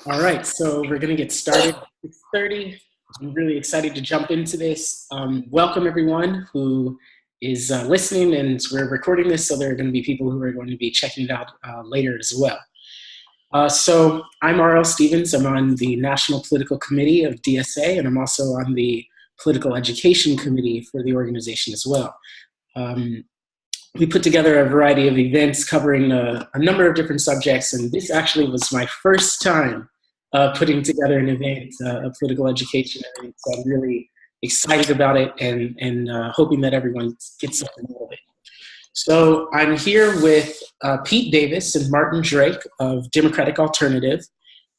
All right, so we're going to get started at 6:30. I'm really excited to jump into this. Welcome everyone who is listening, and we're recording this, so there are going to be people who are going to be checking it out later as well. So I'm R.L. Stevens. I'm on the National Political Committee of DSA, and I'm also on the Political Education Committee for the organization as well. We put together a variety of events covering a number of different subjects, and this actually was my first time putting together an event, a political education event. So I'm really excited about it and hoping that everyone gets something out of it. So I'm here with Pete Davis and Martin Drake of Democratic Alternative,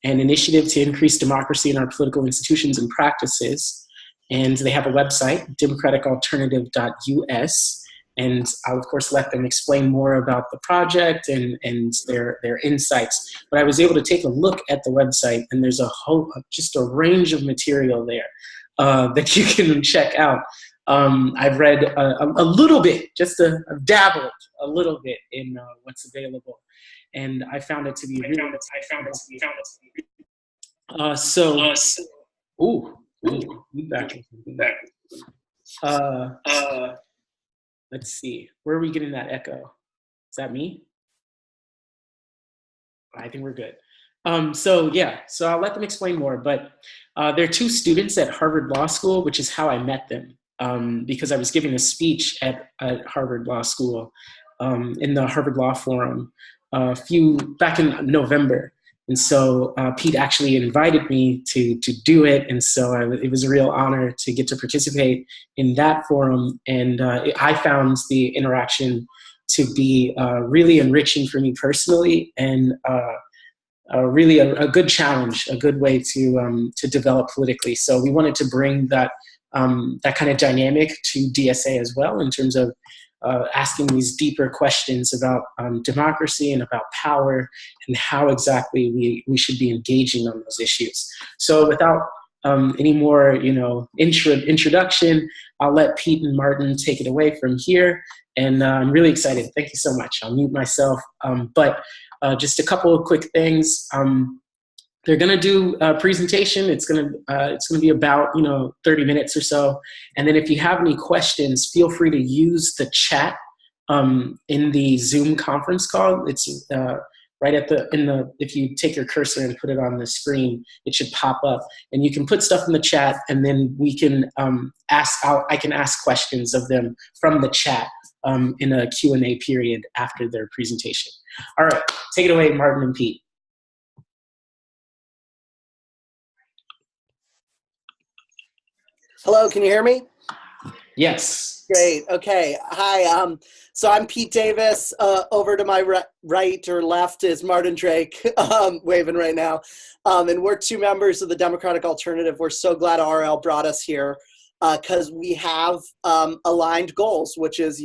an initiative to increase democracy in our political institutions and practices. And they have a website, democraticalternative.us. And I'll, of course, let them explain more about the project and their insights. But I was able to take a look at the website, and there's just a range of material there that you can check out. I've read a little bit, I've dabbled a little bit in what's available, and I found it to be really. Let's see, where are we getting that echo? Is that me? I think we're good. So I'll let them explain more, but they're two students at Harvard Law School, which is how I met them, because I was giving a speech at Harvard Law School in the Harvard Law Forum back in November. And so Pete actually invited me to do it. And so it was a real honor to get to participate in that forum. And I found the interaction to be really enriching for me personally, and really a good challenge, a good way to develop politically. So we wanted to bring that kind of dynamic to DSA as well, in terms of asking these deeper questions about democracy and about power and how exactly we should be engaging on those issues. So without any more introduction, I'll let Pete and Martin take it away from here. And I'm really excited. Thank you so much. I'll mute myself. But just a couple of quick things. They're going to do a presentation. It's going to be about 30 minutes or so. And then if you have any questions, feel free to use the chat in the Zoom conference call. It's right if you take your cursor and put it on the screen, it should pop up, and you can put stuff in the chat, and then we can I can ask questions of them from the chat in a Q&A period after their presentation. All right, take it away, Martin and Pete. Hello, can you hear me? Yes. Great. Okay. Hi. So I'm Pete Davis. Over to my right or left is Martin Drake, waving right now. And we're two members of the Democratic Alternative. We're so glad RL brought us here because we have aligned goals, which is,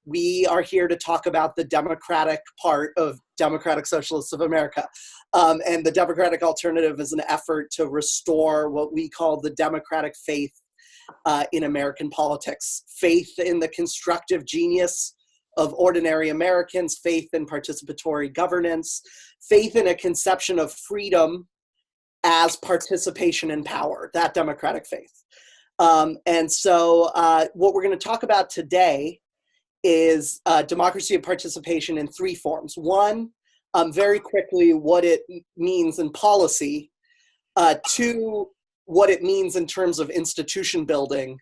we are here to talk about the democratic part of Democratic Socialists of America. And the Democratic Alternative is an effort to restore what we call the democratic faith in American politics. Faith in the constructive genius of ordinary Americans, faith in participatory governance, faith in a conception of freedom as participation in power, that democratic faith. And so what we're going to talk about today is democracy and participation in three forms. One, very quickly, what it means in policy. Two, what it means in terms of institution building.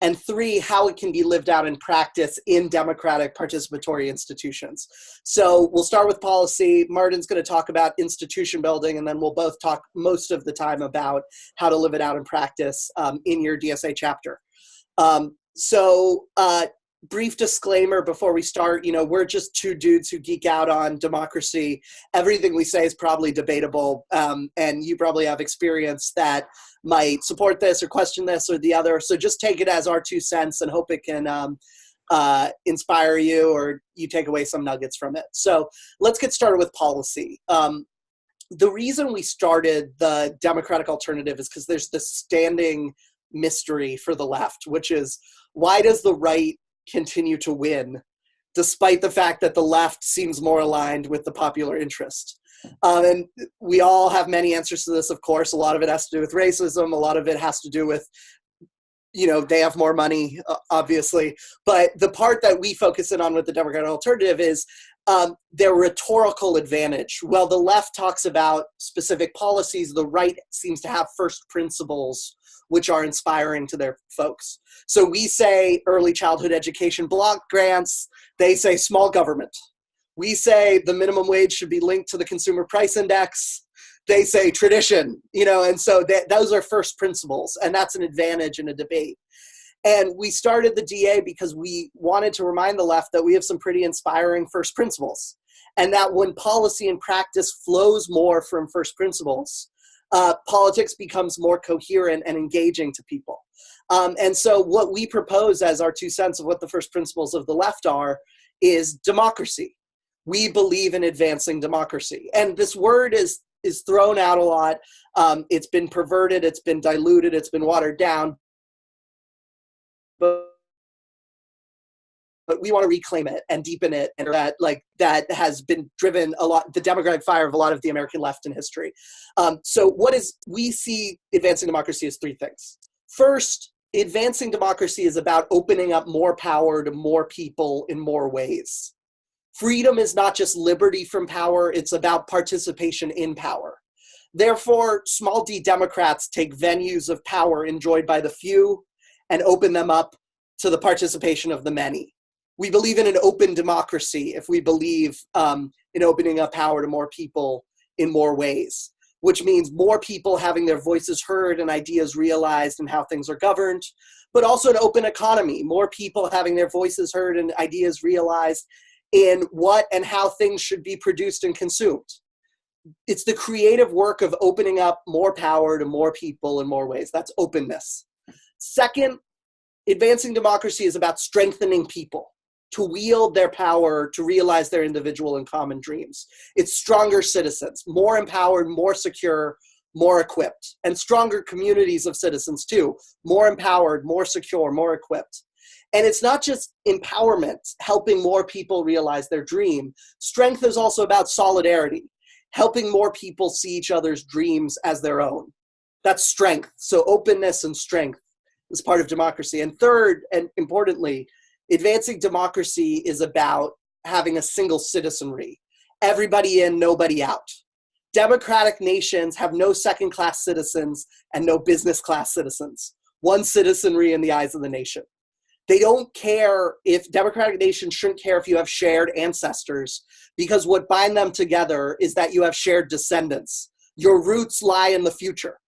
And three, how it can be lived out in practice in democratic participatory institutions. So we'll start with policy. Martin's going to talk about institution building, and then we'll both talk most of the time about how to live it out in practice in your DSA chapter. Brief disclaimer before we start, we're just two dudes who geek out on democracy. Everything we say is probably debatable, and you probably have experience that might support this or question this or the other. So just take it as our 2 cents and hope it can inspire you or you take away some nuggets from it. So let's get started with policy. The reason we started the Democratic Alternative is because there's this standing mystery for the left, which is, why does the right continue to win despite the fact that the left seems more aligned with the popular interest. And we all have many answers to this, of course. A lot of it has to do with racism. A lot of it has to do with, they have more money, obviously. But the part that we focus in on with the Democratic alternative is their rhetorical advantage. While the left talks about specific policies, the right seems to have first principles, which are inspiring to their folks. So we say early childhood education block grants. They say small government. We say the minimum wage should be linked to the consumer price index. They say tradition, and so those are first principles, and that's an advantage in a debate. And we started the DA because we wanted to remind the left that we have some pretty inspiring first principles, and that when policy and practice flows more from first principles, politics becomes more coherent and engaging to people. And so what we propose as our 2 cents of what the first principles of the left are is democracy. We believe in advancing democracy. And this word is thrown out a lot. It's been perverted, it's been diluted, it's been watered down. But we want to reclaim it and deepen it, and that has been driven a lot, the democratic fire of a lot of the American left in history. So we see advancing democracy as 3 things. First, advancing democracy is about opening up more power to more people in more ways. Freedom is not just liberty from power, it's about participation in power. Therefore, small d Democrats take venues of power enjoyed by the few and open them up to the participation of the many. We believe in an open democracy if we believe in opening up power to more people in more ways, which means more people having their voices heard and ideas realized and how things are governed, but also an open economy, more people having their voices heard and ideas realized in what and how things should be produced and consumed. It's the creative work of opening up more power to more people in more ways. That's openness. Second, advancing democracy is about strengthening people to wield their power, to realize their individual and common dreams. It's stronger citizens, more empowered, more secure, more equipped, and stronger communities of citizens too, more empowered, more secure, more equipped. And it's not just empowerment, helping more people realize their dream. Strength is also about solidarity, helping more people see each other's dreams as their own. That's strength. So openness and strength is part of democracy. And third, and importantly, advancing democracy is about having a single citizenry. Everybody in, nobody out. Democratic nations have no second-class citizens and no business-class citizens. One citizenry in the eyes of the nation. They don't care if democratic nations shouldn't care if you have shared ancestors, because what binds them together is that you have shared descendants. Your roots lie in the future.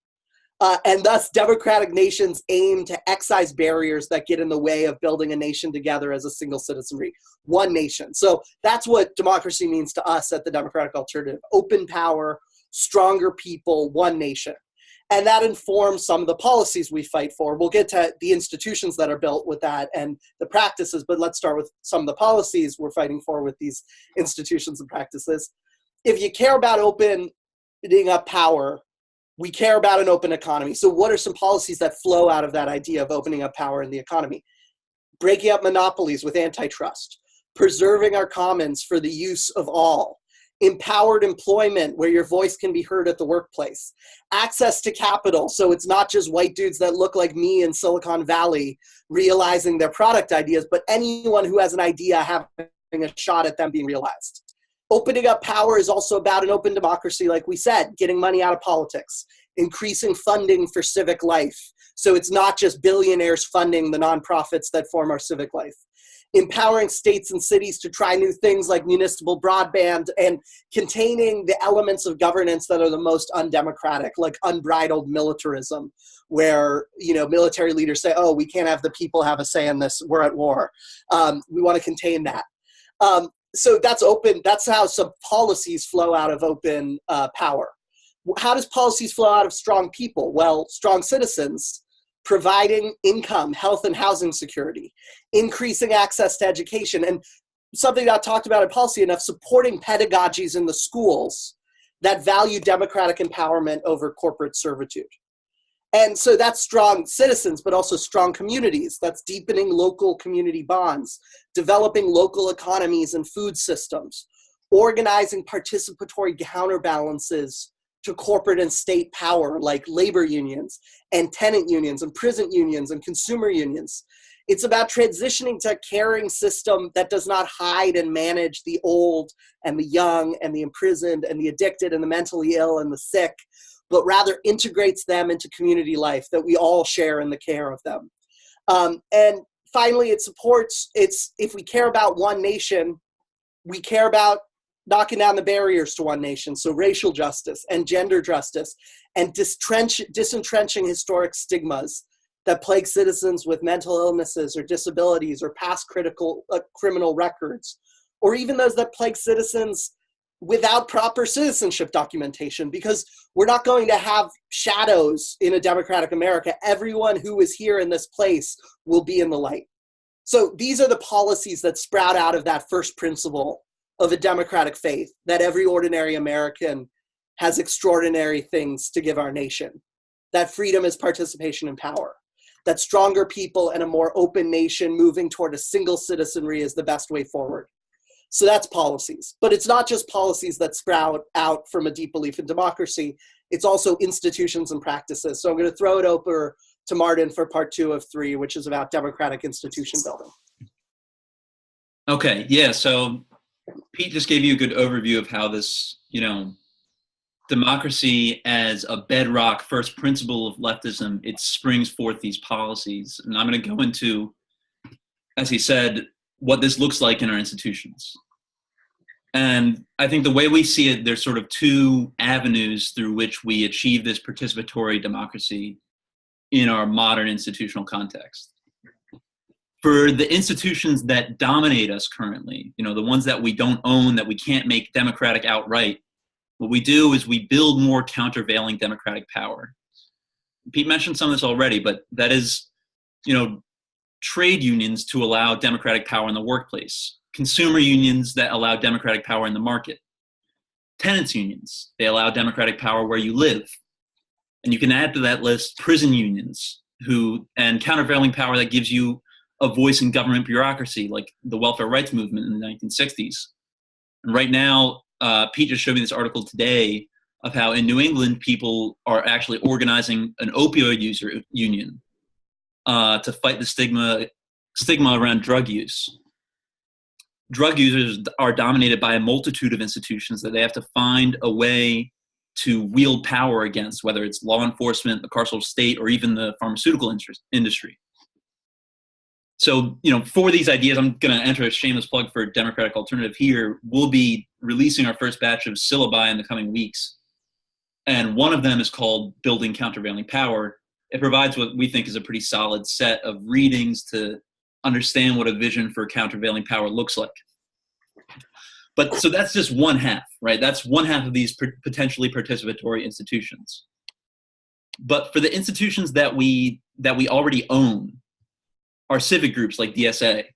And thus, democratic nations aim to excise barriers that get in the way of building a nation together as a single citizenry, one nation. So that's what democracy means to us at the Democratic Alternative. Open power, stronger people, one nation. And that informs some of the policies we fight for. We'll get to the institutions that are built with that and the practices, but let's start with some of the policies we're fighting for with these institutions and practices. If you care about opening up power, we care about an open economy. So what are some policies that flow out of that idea of opening up power in the economy? Breaking up monopolies with antitrust, preserving our commons for the use of all, empowered employment where your voice can be heard at the workplace, access to capital so it's not just white dudes that look like me in Silicon Valley realizing their product ideas, but anyone who has an idea having a shot at them being realized. Opening up power is also about an open democracy, like we said, getting money out of politics, increasing funding for civic life, so it's not just billionaires funding the nonprofits that form our civic life. Empowering states and cities to try new things like municipal broadband, and containing the elements of governance that are the most undemocratic, like unbridled militarism, where military leaders say, oh, we can't have the people have a say in this, we're at war. We want to contain that. So that's open. That's how some policies flow out of open power. How does policies flow out of strong people? Well, strong citizens providing income, health, and housing security, increasing access to education, and something not talked about in policy enough, supporting pedagogies in the schools that value democratic empowerment over corporate servitude. And so that's strong citizens, but also strong communities. That's deepening local community bonds, developing local economies and food systems, organizing participatory counterbalances to corporate and state power, like labor unions and tenant unions and prison unions and consumer unions. It's about transitioning to a caring system that does not hide and manage the old and the young and the imprisoned and the addicted and the mentally ill and the sick, but rather integrates them into community life, that we all share in the care of them. And finally, it supports, if we care about one nation, we care about knocking down the barriers to one nation, so racial justice and gender justice, and disentrenching historic stigmas that plague citizens with mental illnesses or disabilities or past criminal records, or even those that plague citizens without proper citizenship documentation, because we're not going to have shadows in a democratic America. Everyone who is here in this place will be in the light. So these are the policies that sprout out of that first principle of a democratic faith, that every ordinary American has extraordinary things to give our nation, that freedom is participation in power, that stronger people and a more open nation moving toward a single citizenry is the best way forward. So that's policies. But it's not just policies that sprout out from a deep belief in democracy. It's also institutions and practices. So I'm going to throw it over to Martin for part 2 of 3, which is about democratic institution building. Okay, yeah, so Pete just gave you a good overview of how this, democracy as a bedrock first principle of leftism, it springs forth these policies. And I'm going to go into, as he said, what this looks like in our institutions. And I think the way we see it, there's sort of 2 avenues through which we achieve this participatory democracy in our modern institutional context. For the institutions that dominate us currently, the ones that we don't own, that we can't make democratic outright, what we do is we build more countervailing democratic power. Pete mentioned some of this already, but that is, trade unions to allow democratic power in the workplace, consumer unions that allow democratic power in the market, tenants unions, they allow democratic power where you live. And you can add to that list prison unions and countervailing power that gives you a voice in government bureaucracy, like the welfare rights movement in the 1960s. And right now, Pete just showed me this article today of how in New England, people are actually organizing an opioid user union to fight the stigma around drug use. Drug users are dominated by a multitude of institutions that they have to find a way to wield power against, whether it's law enforcement, the carceral state, or even the pharmaceutical industry. So, for these ideas, I'm going to enter a shameless plug for Democratic Alternative here. We'll be releasing our first batch of syllabi in the coming weeks. And one of them is called Building Countervailing Power. It provides what we think is a pretty solid set of readings to understand what a vision for countervailing power looks like. But so that's just one half, right? That's one half of these potentially participatory institutions. But for the institutions that we already own, our civic groups like DSA,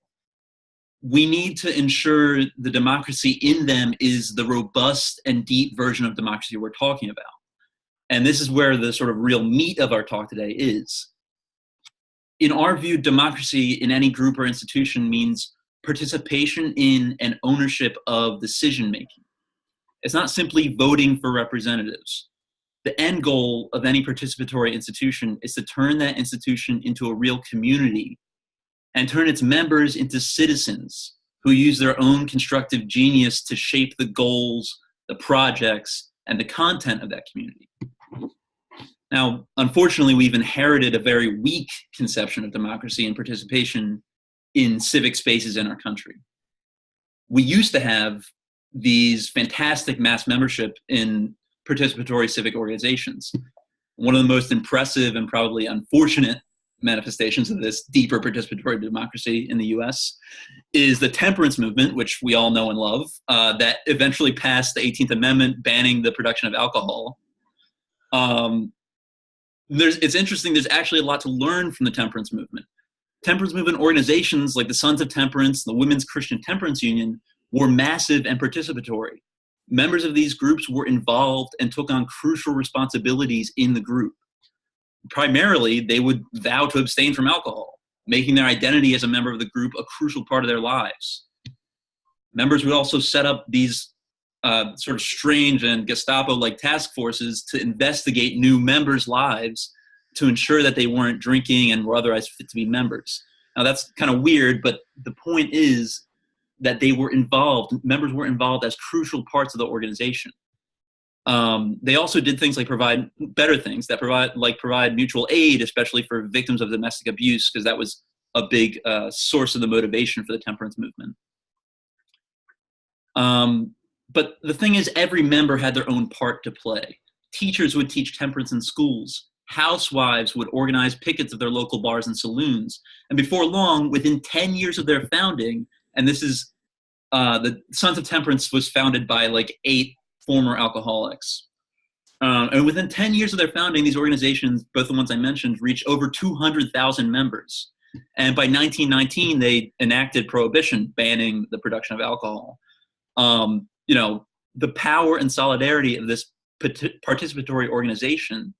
we need to ensure the democracy in them is the robust and deep version of democracy we're talking about. And this is where the sort of real meat of our talk today is. In our view, democracy in any group or institution means participation in and ownership of decision-making. It's not simply voting for representatives. The end goal of any participatory institution is to turn that institution into a real community and turn its members into citizens who use their own constructive genius to shape the goals, the projects, and the content of that community. Now, unfortunately, we've inherited a very weak conception of democracy and participation in civic spaces in our country. We used to have these fantastic mass membership in participatory civic organizations. One of the most impressive and probably unfortunate manifestations of this deeper participatory democracy in the US is the temperance movement, which we all know and love, that eventually passed the 18th Amendment banning the production of alcohol. It's interesting, there's actually a lot to learn from the temperance movement. Temperance movement organizations like the Sons of Temperance, the Women's Christian Temperance Union, were massive and participatory. Members of these groups were involved and took on crucial responsibilities in the group. primarily, they would vow to abstain from alcohol, making their identity as a member of the group a crucial part of their lives. Members would also set up these sort of strange and Gestapo-like task forces to investigate new members' lives to ensure that they weren't drinking and were otherwise fit to be members. Now, that's kind of weird, but the point is that they were involved, members were involved as crucial parts of the organization. They also did things like provide mutual aid, especially for victims of domestic abuse, because that was a big source of the motivation for the temperance movement. But the thing is, every member had their own part to play. Teachers would teach temperance in schools. Housewives would organize pickets of their local bars and saloons. And before long, within 10 years of their founding, and this is the Sons of Temperance was founded by like 8 former alcoholics. And within 10 years of their founding, these organizations, both the ones I mentioned, reached over 200,000 members. And by 1919, they enacted prohibition, banning the production of alcohol. You know, the power and solidarity of this participatory organization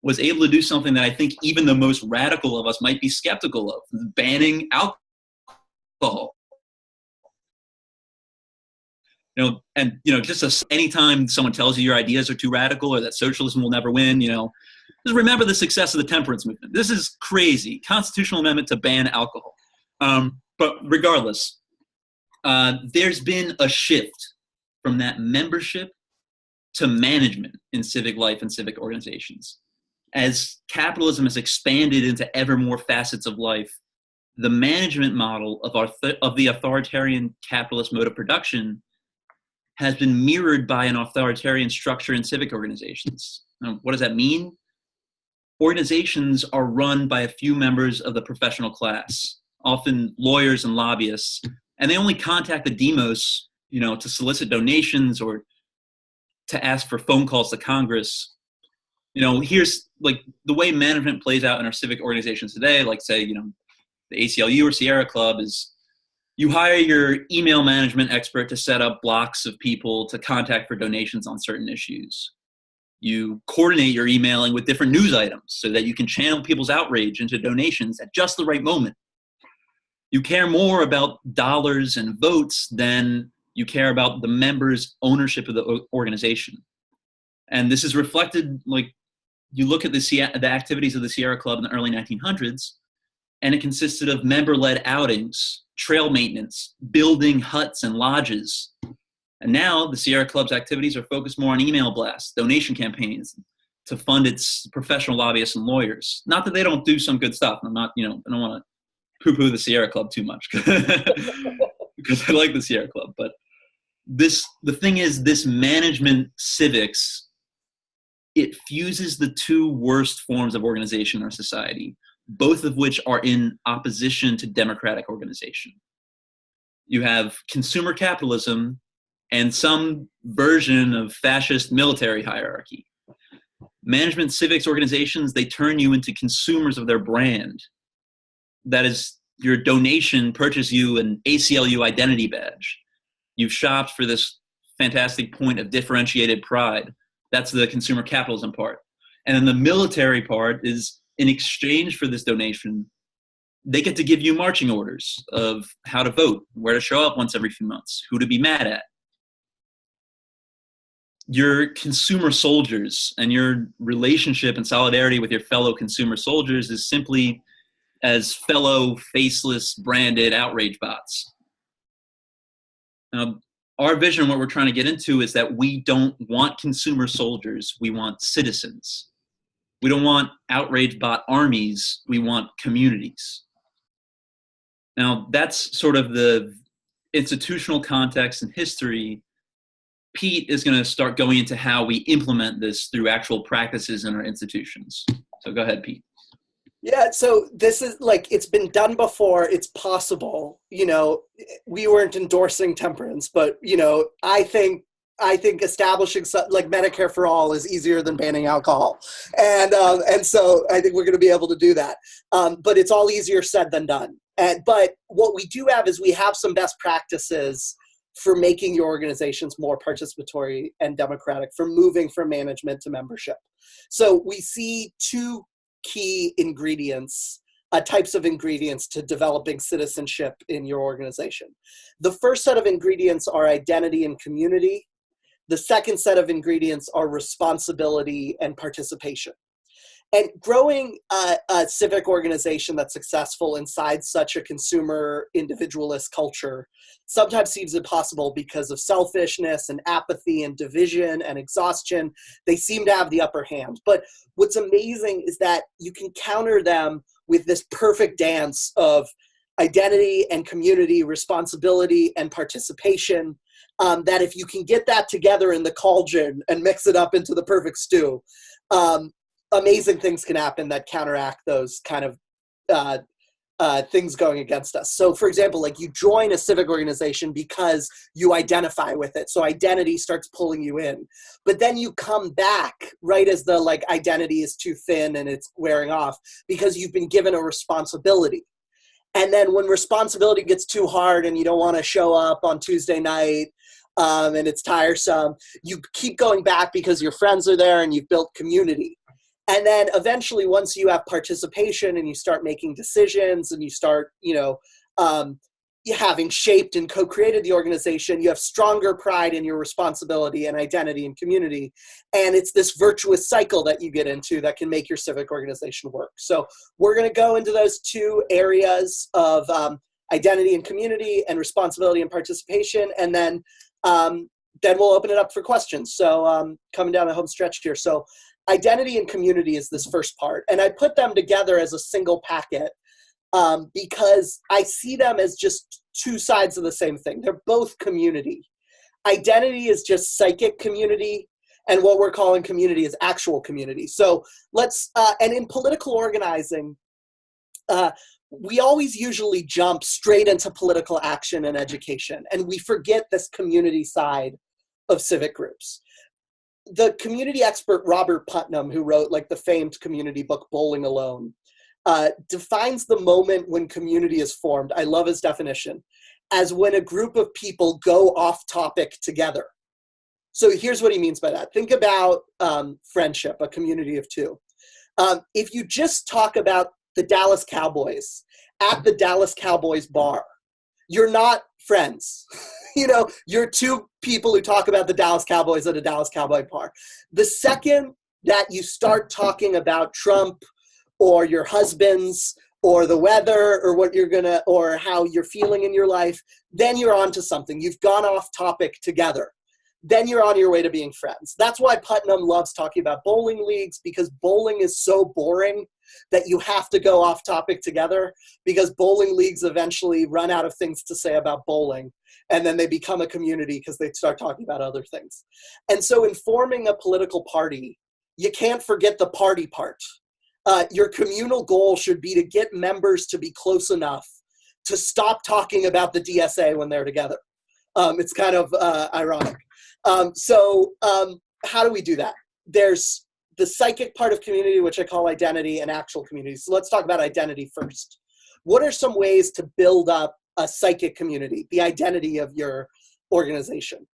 was able to do something that I think even the most radical of us might be skeptical of, banning alcohol. You know, and, you know, just anytime someone tells you your ideas are too radical or that socialism will never win, you know, just remember the success of the temperance movement. This is crazy. Constitutional amendment to ban alcohol. But regardless, there's been a shift from that membership to management in civic life and civic organizations. As capitalism has expanded into ever more facets of life, the management model of the authoritarian capitalist mode of production has been mirrored by an authoritarian structure in civic organizations. Now, what does that mean? Organizations are run by a few members of the professional class, often lawyers and lobbyists, and they only contact the demos, you know, to solicit donations or to ask for phone calls to Congress. You know, here's like the way management plays out in our civic organizations today, like say, you know, the ACLU or Sierra Club is you hire your email management expert to set up blocks of people to contact for donations on certain issues. You coordinate your emailing with different news items so that you can channel people's outrage into donations at just the right moment. You care more about dollars and votes than you care about the members' ownership of the organization. And this is reflected, like, you look at the activities of the Sierra Club in the early 1900s, and it consisted of member-led outings, trail maintenance, building huts and lodges. And now the Sierra Club's activities are focused more on email blasts, donation campaigns to fund its professional lobbyists and lawyers. Not that they don't do some good stuff. I'm not, you know, I don't want to poo-poo the Sierra Club too much because I like the Sierra Club. But the thing is, this management civics, it fuses the two worst forms of organization in our society, both of which are in opposition to democratic organization. You have consumer capitalism and some version of fascist military hierarchy. Management civics organizations, they turn you into consumers of their brand. That is, your donation purchase you an ACLU identity badge. You've shopped for this fantastic point of differentiated pride. That's the consumer capitalism part. And then the military part is, in exchange for this donation, they get to give you marching orders of how to vote, where to show up once every few months, who to be mad at. Your consumer soldiers and your relationship and solidarity with your fellow consumer soldiers is simply as fellow faceless branded outrage bots. Now, our vision, what we're trying to get into, is that we don't want consumer soldiers, we want citizens. We don't want outrage bot armies, we want communities. Now, that's sort of the institutional context and history. Pete is going to start going into how we implement this through actual practices in our institutions. So go ahead, Pete. Yeah, so this is like, it's been done before, it's possible. You know, we weren't endorsing temperance, but, you know, I think establishing like Medicare for all is easier than banning alcohol. And so I think we're going to be able to do that. But it's all easier said than done. But what we do have is we have some best practices for making your organizations more participatory and democratic, for moving from management to membership. So we see two key ingredients, types of ingredients to developing citizenship in your organization. The first set of ingredients are identity and community. The second set of ingredients are responsibility and participation. And growing a civic organization that's successful inside such a consumer individualist culture sometimes seems impossible because of selfishness and apathy and division and exhaustion. They seem to have the upper hand. But what's amazing is that you can counter them with this perfect dance of identity and community, responsibility and participation, that if you can get that together in the cauldron and mix it up into the perfect stew, amazing things can happen that counteract those kind of things going against us. So for example, like you join a civic organization because you identify with it. So identity starts pulling you in, but then you come back right as the like identity is too thin and it's wearing off because you've been given a responsibility. And then when responsibility gets too hard and you don't want to show up on Tuesday night, and it's tiresome, you keep going back because your friends are there and you've built community. And then eventually, once you have participation and you start making decisions and you start, having shaped and co-created the organization, you have stronger pride in your responsibility and identity and community. And it's this virtuous cycle that you get into that can make your civic organization work. So we're going to go into those two areas of identity and community and responsibility and participation. And then we'll open it up for questions. So coming down the home stretch here. So identity and community is this first part. And I put them together as a single packet because I see them as just two sides of the same thing. They're both community. Identity is just psychic community, and what we're calling community is actual community. So let's, and in political organizing, we always usually jump straight into political action and education, and we forget this community side of civic groups. The community expert Robert Putnam, who wrote like the famed community book Bowling Alone, defines the moment when community is formed, I love his definition, as when a group of people go off topic together. So here's what he means by that. Think about friendship, a community of two. If you just talk about the Dallas Cowboys at the Dallas Cowboys bar, you're not friends. You're two people who talk about the Dallas Cowboys at a Dallas Cowboy bar. The second that you start talking about Trump or your husbands or the weather or or how you're feeling in your life, then you're on to something. You've gone off topic together. Then you're on your way to being friends. That's why Putnam loves talking about bowling leagues, because bowling is so boring that you have to go off topic together, because bowling leagues eventually run out of things to say about bowling, and then they become a community because they start talking about other things. And so in forming a political party, you can't forget the party part. Your communal goal should be to get members to be close enough to stop talking about the DSA when they're together. It's kind of ironic. So how do we do that? There's the psychic part of community, which I call identity, and actual community. So let's talk about identity first. What are some ways to build up a psychic community, the identity of your organization?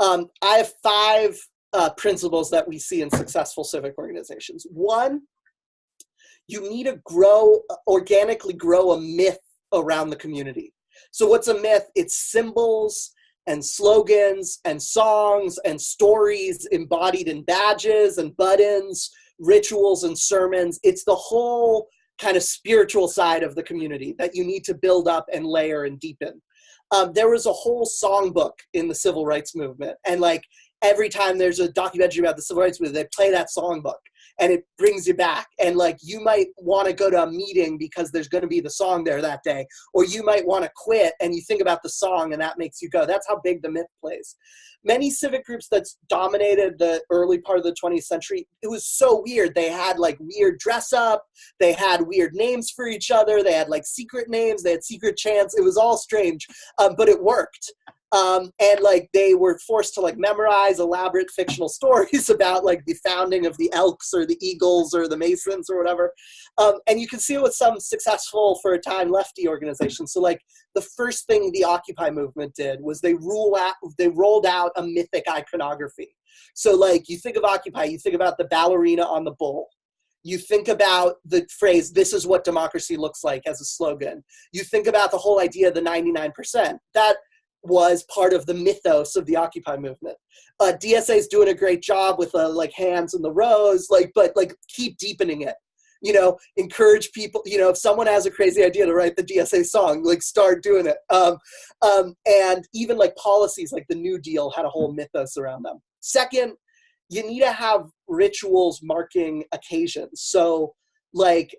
I have 5 principles that we see in successful civic organizations. One, you need to organically grow a myth around the community. So what's a myth? It's symbols and slogans and songs and stories embodied in badges and buttons, rituals and sermons. It's the whole kind of spiritual side of the community that you need to build up and layer and deepen. There was a whole songbook in the civil rights movement, and like every time there's a documentary about the civil rights movement, they play that songbook and it brings you back. And like, you might want to go to a meeting because there's going to be the song there that day, or you might want to quit and you think about the song and that makes you go. That's how big the myth plays. Many civic groups that's dominated the early part of the 20th century, it was so weird. They had like weird dress up, they had weird names for each other, they had like secret names, they had secret chants. It was all strange, but it worked. And like they were forced to like memorize elaborate fictional stories about like the founding of the Elks or the Eagles or the Masons or whatever. And you can see it with some successful, for a time, lefty organizations. So like the first thing the Occupy movement did was they rolled out a mythic iconography. So like you think of Occupy, you think about the ballerina on the bull. You think about the phrase, "This is what democracy looks like," as a slogan. You think about the whole idea of the 99%. That was part of the mythos of the Occupy movement. DSA is doing a great job with like hands in the rows, but keep deepening it. Encourage people, if someone has a crazy idea to write the DSA song, like start doing it. And even like policies like the New Deal had a whole mythos around them. Second, you need to have rituals marking occasions. So like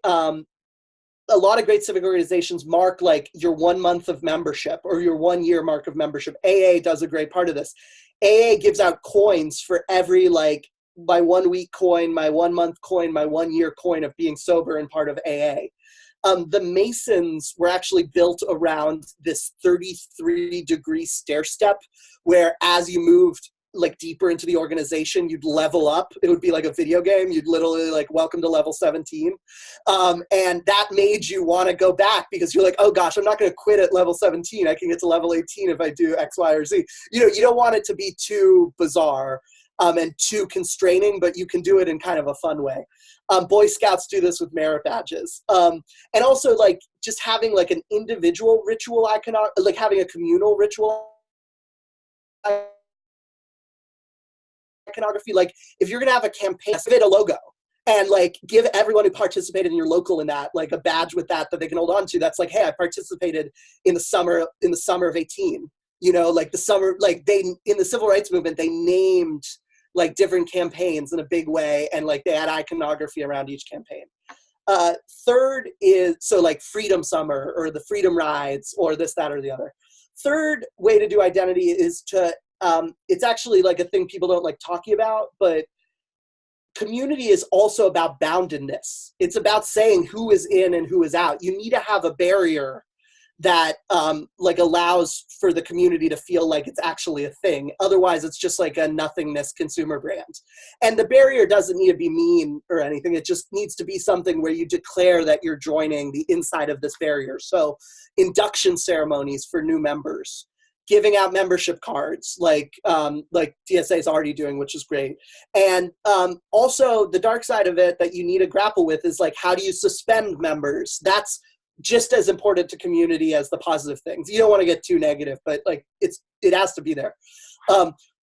a lot of great civic organizations mark like your 1 month of membership or your 1 year mark of membership. AA does a great part of this. AA gives out coins for every like my 1 week coin, my 1 month coin, my 1 year coin of being sober and part of AA. The Masons were actually built around this 33-degree stair step, where as you moved like deeper into the organization, you'd level up. It would be like a video game. You'd literally like, welcome to level 17. And that made you want to go back because you're like, oh gosh, I'm not going to quit at level 17. I can get to level 18 if I do X, Y, or Z. You don't want it to be too bizarre and too constraining, but you can do it in kind of a fun way. Boy Scouts do this with merit badges. And also like just having like an individual ritual like having a communal ritual iconography. Like if you're going to have a campaign, give it a logo and like give everyone who participated in your local in that like a badge with that they can hold on to. That's like, hey, I participated in the summer of 18. Like the summer, like they in the civil rights movement, they named like different campaigns in a big way, and like they had iconography around each campaign. Third is so like Freedom Summer or the Freedom Rides or this, that, or the other. Third way to do identity is to it's actually like a thing people don't like talking about, but community is also about boundedness. It's about saying who is in and who is out. You need to have a barrier that like allows for the community to feel like it's actually a thing. Otherwise, it's just like a nothingness consumer brand. And the barrier doesn't need to be mean or anything. It just needs to be something where you declare that you're joining the inside of this barrier. So induction ceremonies for new members, giving out membership cards like DSA is already doing, which is great. And also the dark side of it that you need to grapple with is like, how do you suspend members? That's just as important to community as the positive things. You don't want to get too negative, but like it has to be there.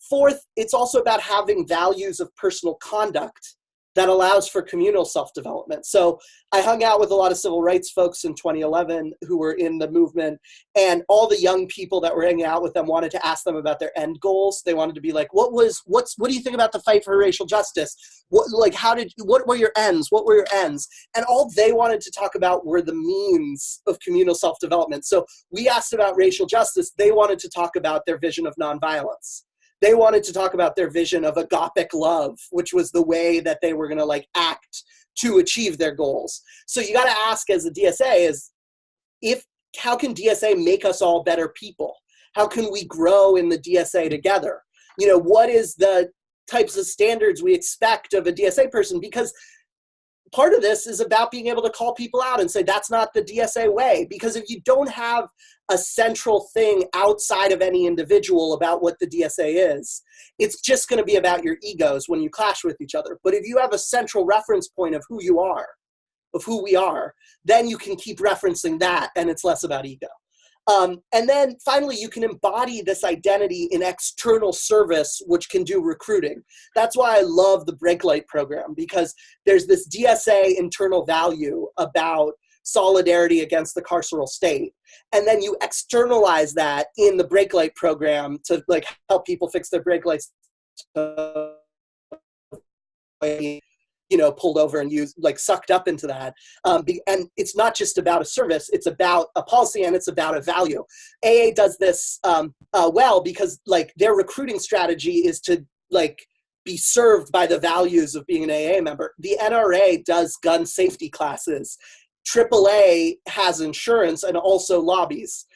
Fourth, it's also about having values of personal conduct that allows for communal self-development. So I hung out with a lot of civil rights folks in 2011 who were in the movement, and all the young people that were hanging out with them wanted to ask them about their end goals. They wanted to be like, what do you think about the fight for racial justice? What were your ends? What were your ends? And all they wanted to talk about were the means of communal self-development. So we asked about racial justice. They wanted to talk about their vision of nonviolence. They wanted to talk about their vision of agapic love, which was the way that they were going to like act to achieve their goals. So you got to ask as a DSA how can DSA make us all better people? How can we grow in the DSA together? What is the types of standards we expect of a DSA person? Because part of this is about being able to call people out and say, that's not the DSA way. Because if you don't have a central thing outside of any individual about what the DSA is, it's just going to be about your egos when you clash with each other. But if you have a central reference point of who you are, of who we are, then you can keep referencing that and it's less about ego. And then finally, you can embody this identity in external service, which can do recruiting. That's why I love the Break Light program, because there's this DSA internal value about solidarity against the carceral state. And then you externalize that in the Break Light program to like help people fix their brake lights, pulled over and used, like sucked up into that. And it's not just about a service, it's about a policy and it's about a value. AA does this well because like their recruiting strategy is to like be served by the values of being an AA member. The NRA does gun safety classes. AAA has insurance and also lobbies.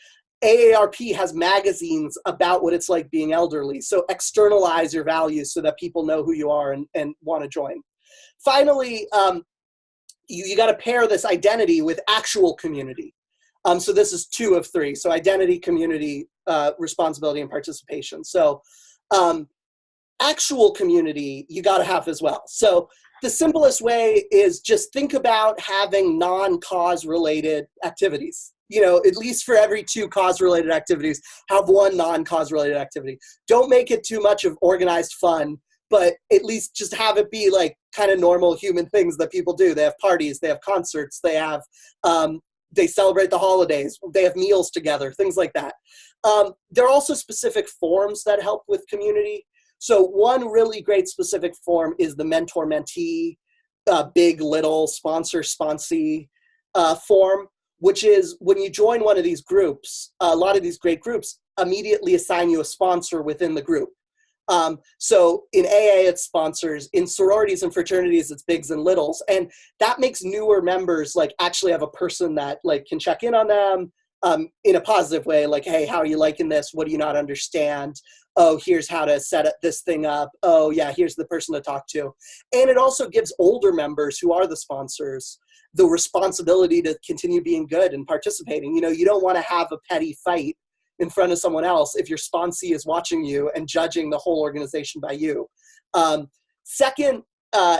AARP has magazines about what it's like being elderly. So externalize your values so that people know who you are and want to join. Finally, you got to pair this identity with actual community. So this is 2 of 3. So identity, community, responsibility, and participation. So actual community you got to have as well. So the simplest way is just think about having non-cause related activities. You know, at least for every 2 cause related activities, have 1 non-cause related activity. Don't make it too much of organized fun, but at least just have it be like kind of normal human things that people do. They have parties, they have concerts, they celebrate the holidays, they have meals together, things like that. There are also specific forms that help with community. So one really great specific form is the mentor-mentee, big, little, sponsor-sponsee form, which is when you join one of these groups, a lot of these great groups immediately assign you a sponsor within the group. So in AA, it's sponsors. In sororities and fraternities, it's bigs and littles. And that makes newer members like actually have a person that like can check in on them in a positive way. Like, hey, how are you liking this? What do you not understand? Oh, here's how to set this thing up. Oh yeah, here's the person to talk to. And it also gives older members who are the sponsors the responsibility to continue being good and participating. You know, you don't want to have a petty fight in front of someone else if your sponsee is watching you and judging the whole organization by you. Second,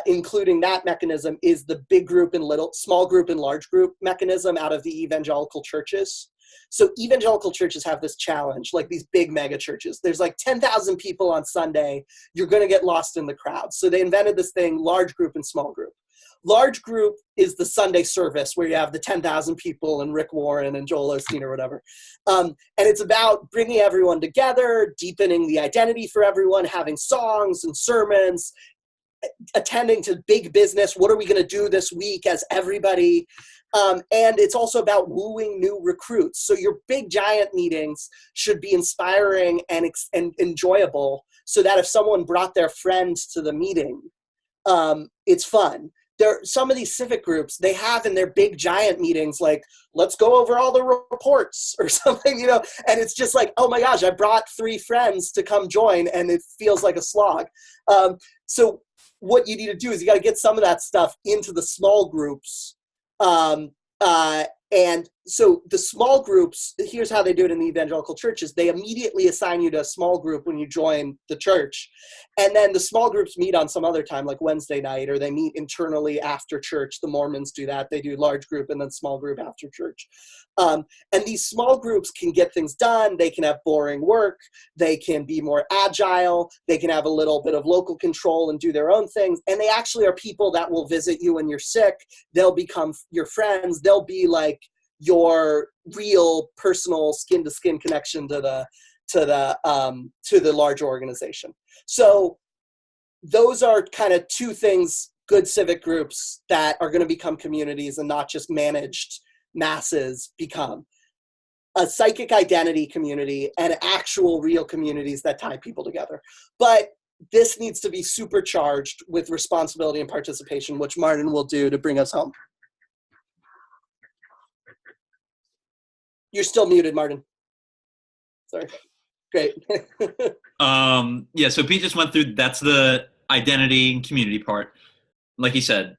including that mechanism is the big group and small group and large group mechanism out of the evangelical churches. So evangelical churches have this challenge, like these big mega churches. There's like 10,000 people on Sunday. You're going to get lost in the crowd. So they invented this thing, large group and small group. Large group is the Sunday service where you have the 10,000 people and Rick Warren and Joel Osteen or whatever. And it's about bringing everyone together, deepening the identity for everyone, having songs and sermons, attending to big business. What are we going to do this week as everybody? And it's also about wooing new recruits. So your big giant meetings should be inspiring and enjoyable so that if someone brought their friends to the meeting, it's fun. Some of these civic groups, they have in their big giant meetings, like, let's go over all the reports or something, you know, and it's just like, oh my gosh, I brought 3 friends to come join and it feels like a slog. So what you need to do is you got to get some of that stuff into the small groups. And so the small groups, here's how they do it in the evangelical churches. They immediately assign you to a small group when you join the church. And then the small groups meet on some other time, like Wednesday night, or they meet internally after church. The Mormons do that. They do large group and then small group after church. And these small groups can get things done. They can have boring work. They can be more agile. They can have a little bit of local control and do their own things. And they actually are people that will visit you when you're sick. They'll become your friends. They'll be like your real personal skin-to-skin connection to the larger organization. So those are kind of 2 things, good civic groups that are going to become communities and not just managed masses become. A psychic identity community and actual real communities that tie people together. But this needs to be supercharged with responsibility and participation, which Martin will do to bring us home. You're still muted, Martin. Sorry. Great. Yeah, so Pete just went through, that's the identity and community part. Like he said,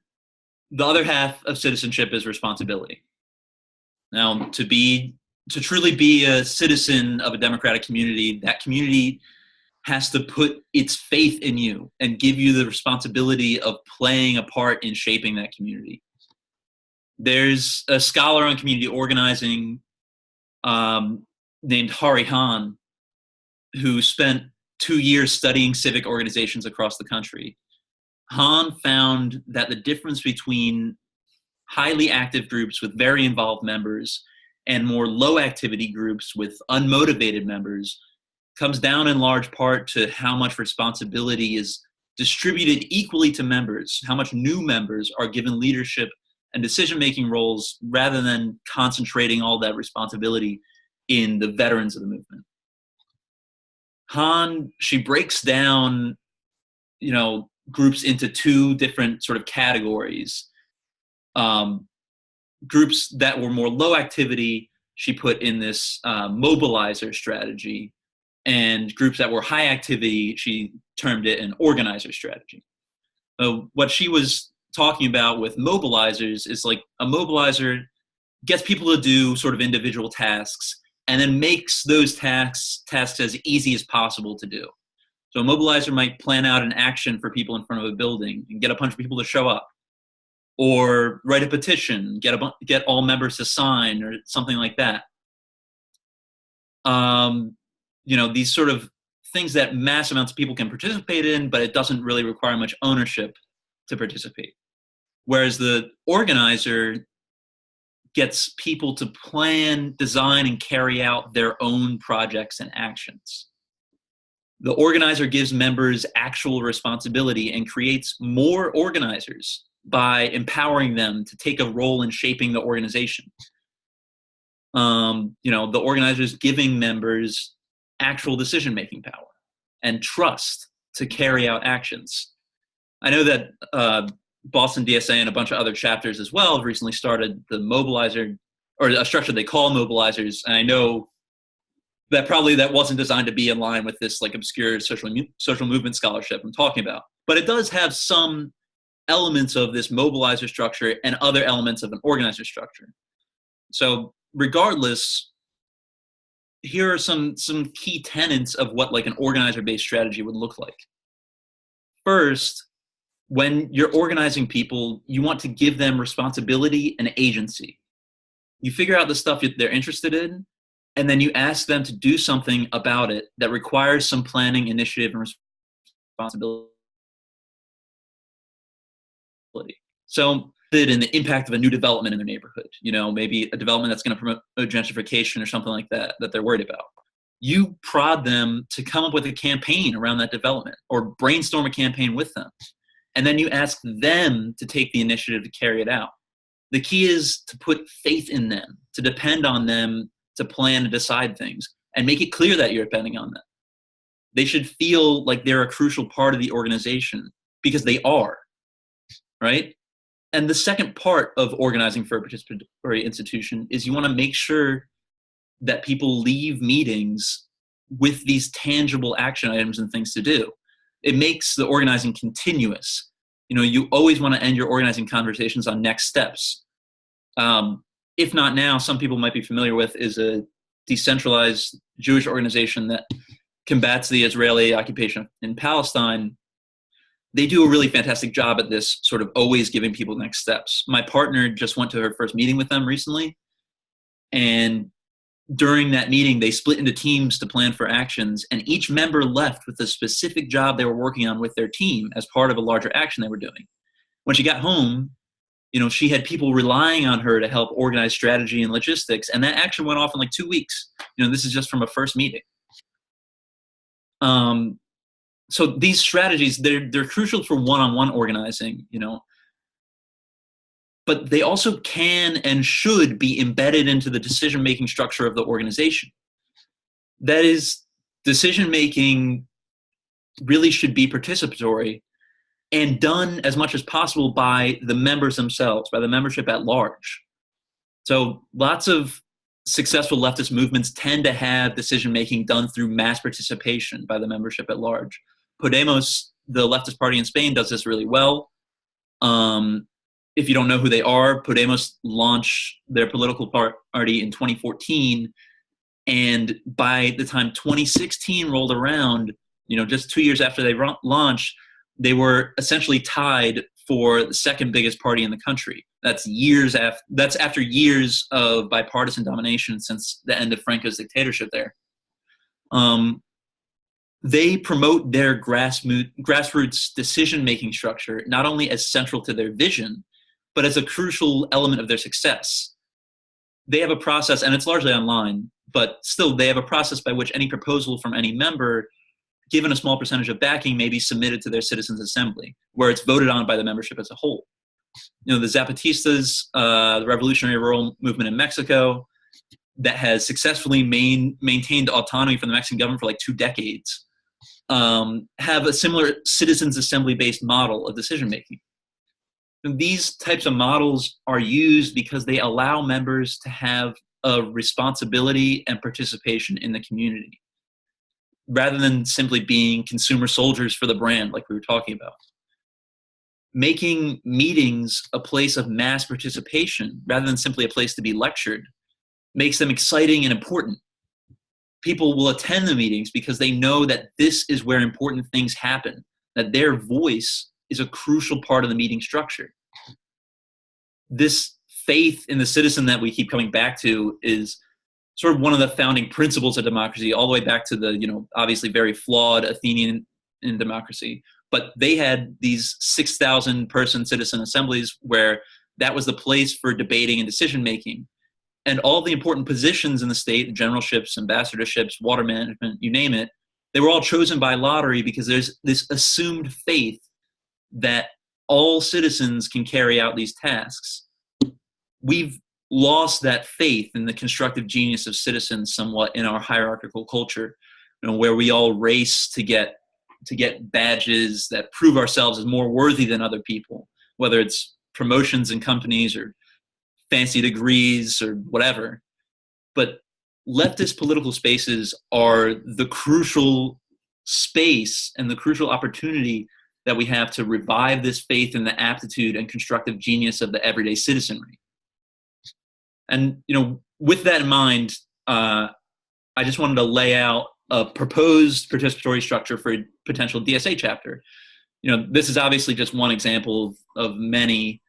the other half of citizenship is responsibility. Now, to truly be a citizen of a democratic community, that community has to put its faith in you and give you the responsibility of playing a part in shaping that community. There's a scholar on community organizing named Hari Hahn, who spent 2 years studying civic organizations across the country. Hahn found that the difference between highly active groups with very involved members and more low activity groups with unmotivated members comes down in large part to how much responsibility is distributed equally to members, how much new members are given leadership and decision-making roles rather than concentrating all that responsibility in the veterans of the movement. Hahn, she breaks down, groups into 2 different sort of categories. Groups that were more low activity, she put in this mobilizer strategy, and groups that were high activity, she termed it an organizer strategy. What she was talking about with mobilizers is like a mobilizer gets people to do sort of individual tasks and then makes those tasks as easy as possible to do. So a mobilizer might plan out an action for people in front of a building and get a bunch of people to show up, or write a petition, get all members to sign, or something like that. These sort of things that mass amounts of people can participate in, but it doesn't really require much ownership to participate. Whereas the organizer gets people to plan, design, and carry out their own projects and actions. The organizer gives members actual responsibility and creates more organizers by empowering them to take a role in shaping the organization. The organizers giving members actual decision-making power and trust to carry out actions. I know that Boston DSA and a bunch of other chapters as well have recently started the mobilizer, or a structure they call mobilizers. And I know that probably that wasn't designed to be in line with this like obscure social movement scholarship I'm talking about. But it does have some elements of this mobilizer structure and other elements of an organizer structure. So regardless, here are some key tenets of what like an organizer-based strategy would look like. First, when you're organizing people, you want to give them responsibility and agency. You figure out the stuff they're interested in, and then you ask them to do something about it that requires some planning, initiative, and responsibility. So, in the impact of a new development in their neighborhood, maybe a development that's going to promote gentrification or something like that they're worried about. You prod them to come up with a campaign around that development or brainstorm a campaign with them. And then you ask them to take the initiative to carry it out. The key is to put faith in them, to depend on them to plan and decide things, and make it clear that you're depending on them. They should feel like they're a crucial part of the organization, because they are, right? And the second part of organizing for a participatory institution is you want to make sure that people leave meetings with these tangible action items and things to do. It makes the organizing continuous. You always want to end your organizing conversations on next steps. If not now, some people might be familiar with is a decentralized Jewish organization that combats the Israeli occupation in Palestine. They do a really fantastic job at this, sort of always giving people next steps. My partner just went to her first meeting with them recently, and during that meeting, they split into teams to plan for actions, and each member left with a specific job they were working on with their team as part of a larger action they were doing. When she got home, she had people relying on her to help organize strategy and logistics, and that action went off in like 2 weeks. This is just from a first meeting. So these strategies, they're crucial for one-on-one organizing, but they also can and should be embedded into the decision-making structure of the organization. That is, decision-making really should be participatory and done as much as possible by the members themselves, by the membership at large. So lots of successful leftist movements tend to have decision-making done through mass participation by the membership at large. Podemos, the leftist party in Spain, does this really well. If you don't know who they are, Podemos launched their political party in 2014. And by the time 2016 rolled around, just 2 years after they launched, they were essentially tied for the second biggest party in the country. That's after years of bipartisan domination since the end of Franco's dictatorship there. They promote their grassroots decision-making structure not only as central to their vision, but as a crucial element of their success. They have a process, and it's largely online, but still they have a process by which any proposal from any member, given a small percentage of backing, may be submitted to their citizens' assembly, where it's voted on by the membership as a whole. The Zapatistas, the Revolutionary Rural Movement in Mexico, that has successfully maintained autonomy from the Mexican government for like 2 decades, have a similar citizens' assembly-based model of decision-making. These types of models are used because they allow members to have a responsibility and participation in the community, rather than simply being consumer soldiers for the brand like we were talking about. Making meetings a place of mass participation, rather than simply a place to be lectured, makes them exciting and important. people will attend the meetings because they know that this is where important things happen, that their voice is a crucial part of the meeting structure. This faith in the citizen that we keep coming back to is sort of one of the founding principles of democracy, all the way back to the, obviously very flawed Athenian in democracy. But they had these 6,000 person citizen assemblies where that was the place for debating and decision making. And all the important positions in the state, generalships, ambassadorships, water management, you name it, they were all chosen by lottery because there's this assumed faith that all citizens can carry out these tasks. We've lost that faith in the constructive genius of citizens somewhat in our hierarchical culture, where we all race to get badges that prove ourselves as more worthy than other people, whether it's promotions in companies or fancy degrees or whatever. But leftist political spaces are the crucial space and the crucial opportunity that we have to revive this faith in the aptitude and constructive genius of the everyday citizenry. And, with that in mind, I just wanted to lay out a proposed participatory structure for a potential DSA chapter. This is obviously just one example of many.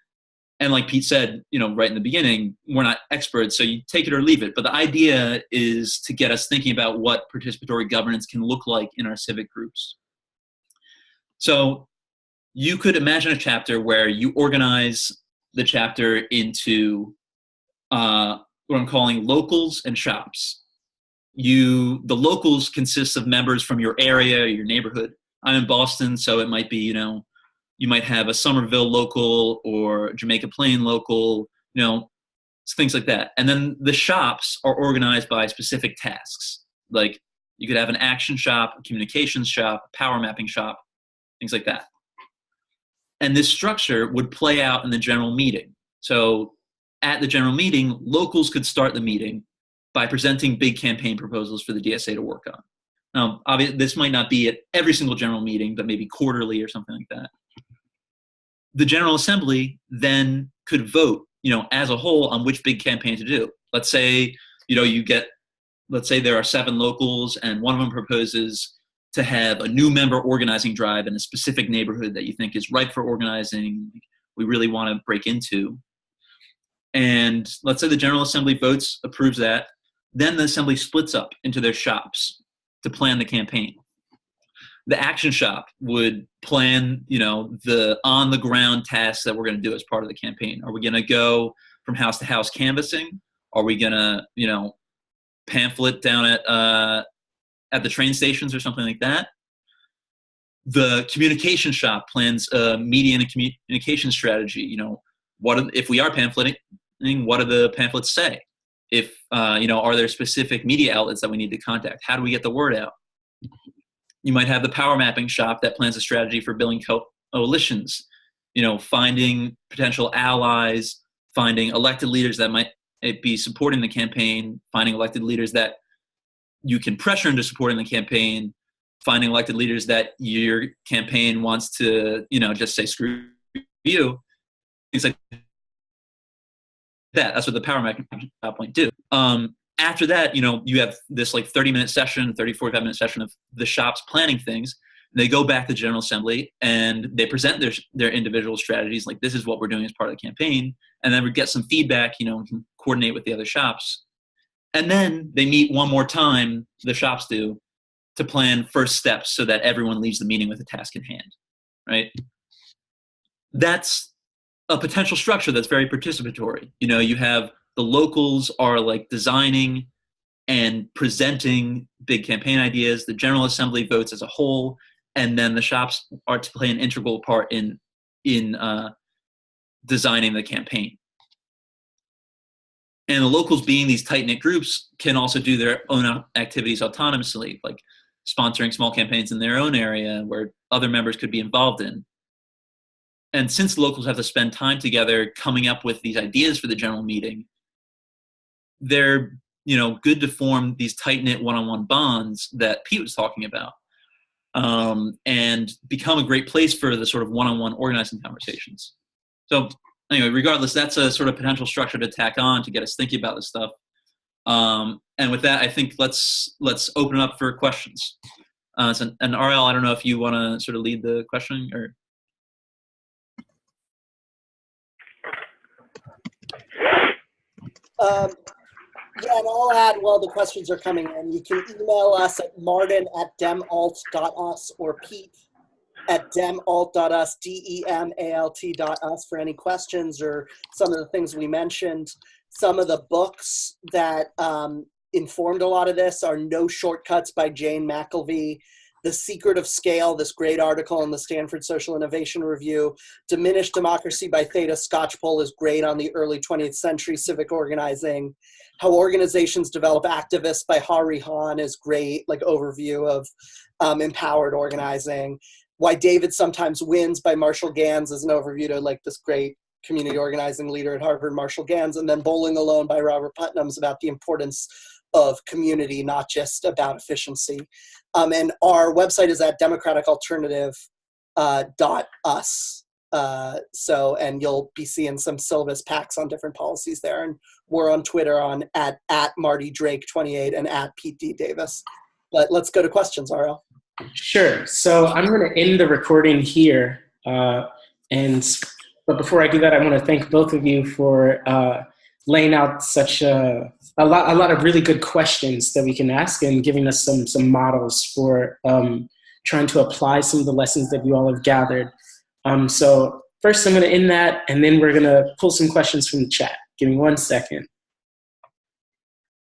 And like Pete said, right in the beginning, we're not experts, so you take it or leave it. But the idea is to get us thinking about what participatory governance can look like in our civic groups. So you could imagine a chapter where you organize the chapter into what I'm calling locals and shops. The locals consist of members from your area, your neighborhood. I'm in Boston, so it might be, you might have a Somerville local or Jamaica Plain local, things like that. And then the shops are organized by specific tasks. Like you could have an action shop, a communications shop, a power mapping shop, things like that. And this structure would play out in the general meeting. So at the general meeting, locals could start the meeting by presenting big campaign proposals for the DSA to work on. Now, obviously, this might not be at every single general meeting, but maybe quarterly or something like that. The General Assembly then could vote, as a whole on which big campaign to do. Let's say, let's say there are 7 locals and one of them proposes to have a new member organizing drive in a specific neighborhood that you think is ripe for organizing, we really want to break into. And let's say the General Assembly votes, approves that. Then the Assembly splits up into their shops to plan the campaign. The action shop would plan, the on-the-ground tasks that we're going to do as part of the campaign. Are we going to go from house to house canvassing? Are we going to, pamphlet down at the train stations or something like that? The communication shop plans a media and a communication strategy. If we are pamphleting, what do the pamphlets say? If, are there specific media outlets that we need to contact? How do we get the word out? You might have the power mapping shop that plans a strategy for building coalitions, finding potential allies, finding elected leaders that might be supporting the campaign, finding elected leaders that you can pressure into supporting the campaign, finding elected leaders that your campaign wants to, just say, screw you, things like that. That's what the power mapping shop might do. After that, you have this 30-minute session, 45-minute session of the shops planning things. They go back to the General Assembly and they present their individual strategies, like this is what we're doing as part of the campaign. And then we get some feedback, and can coordinate with the other shops. And then they meet one more time, the shops do, to plan first steps so that everyone leaves the meeting with a task in hand, right? That's a potential structure that's very participatory. You have the locals are designing and presenting big campaign ideas. The General Assembly votes as a whole, and then the shops are to play an integral part in designing the campaign. And the locals, being these tight-knit groups, can also do their own activities autonomously, like sponsoring small campaigns in their own area where other members could be involved in. And since the locals have to spend time together coming up with these ideas for the general meeting, they're good to form these tight-knit one-on-one bonds that Pete was talking about, and become a great place for the sort of one-on-one organizing conversations. So anyway, regardless, that's a sort of potential structure to tack on to get us thinking about this stuff. And with that, I think let's open it up for questions. And RL, I don't know if you want to sort of lead the questioning or. Yeah, and I'll add while the questions are coming in. You can email us at martin@demalt.us or pete@demalt.us, DEMALT.us for any questions or some of the things we mentioned. Some of the books that informed a lot of this are No Shortcuts by Jane McElvey, The Secret of Scale, this great article in the Stanford Social Innovation Review, Diminished Democracy by Theda Skocpol is great on the early 20th century civic organizing. How Organizations Develop Activists by Hari Han is great, like overview of empowered organizing. Why David Sometimes Wins by Marshall Gans is an overview to like this great community organizing leader at Harvard, Marshall Gans. And then Bowling Alone by Robert Putnam is about the importance of community, not just about efficiency. And our website is at democraticalternative.us. And you'll be seeing some syllabus packs on different policies there. And we're on Twitter at Marty Drake 28 and at Pete D. Davis. But let's go to questions, RL. Sure. So I'm going to end the recording here. But before I do that, I want to thank both of you for laying out such a lot of really good questions that we can ask and giving us some models for trying to apply some of the lessons that you all have gathered. So first I'm going to end that, and then we're going to pull some questions from the chat. Give me 1 second.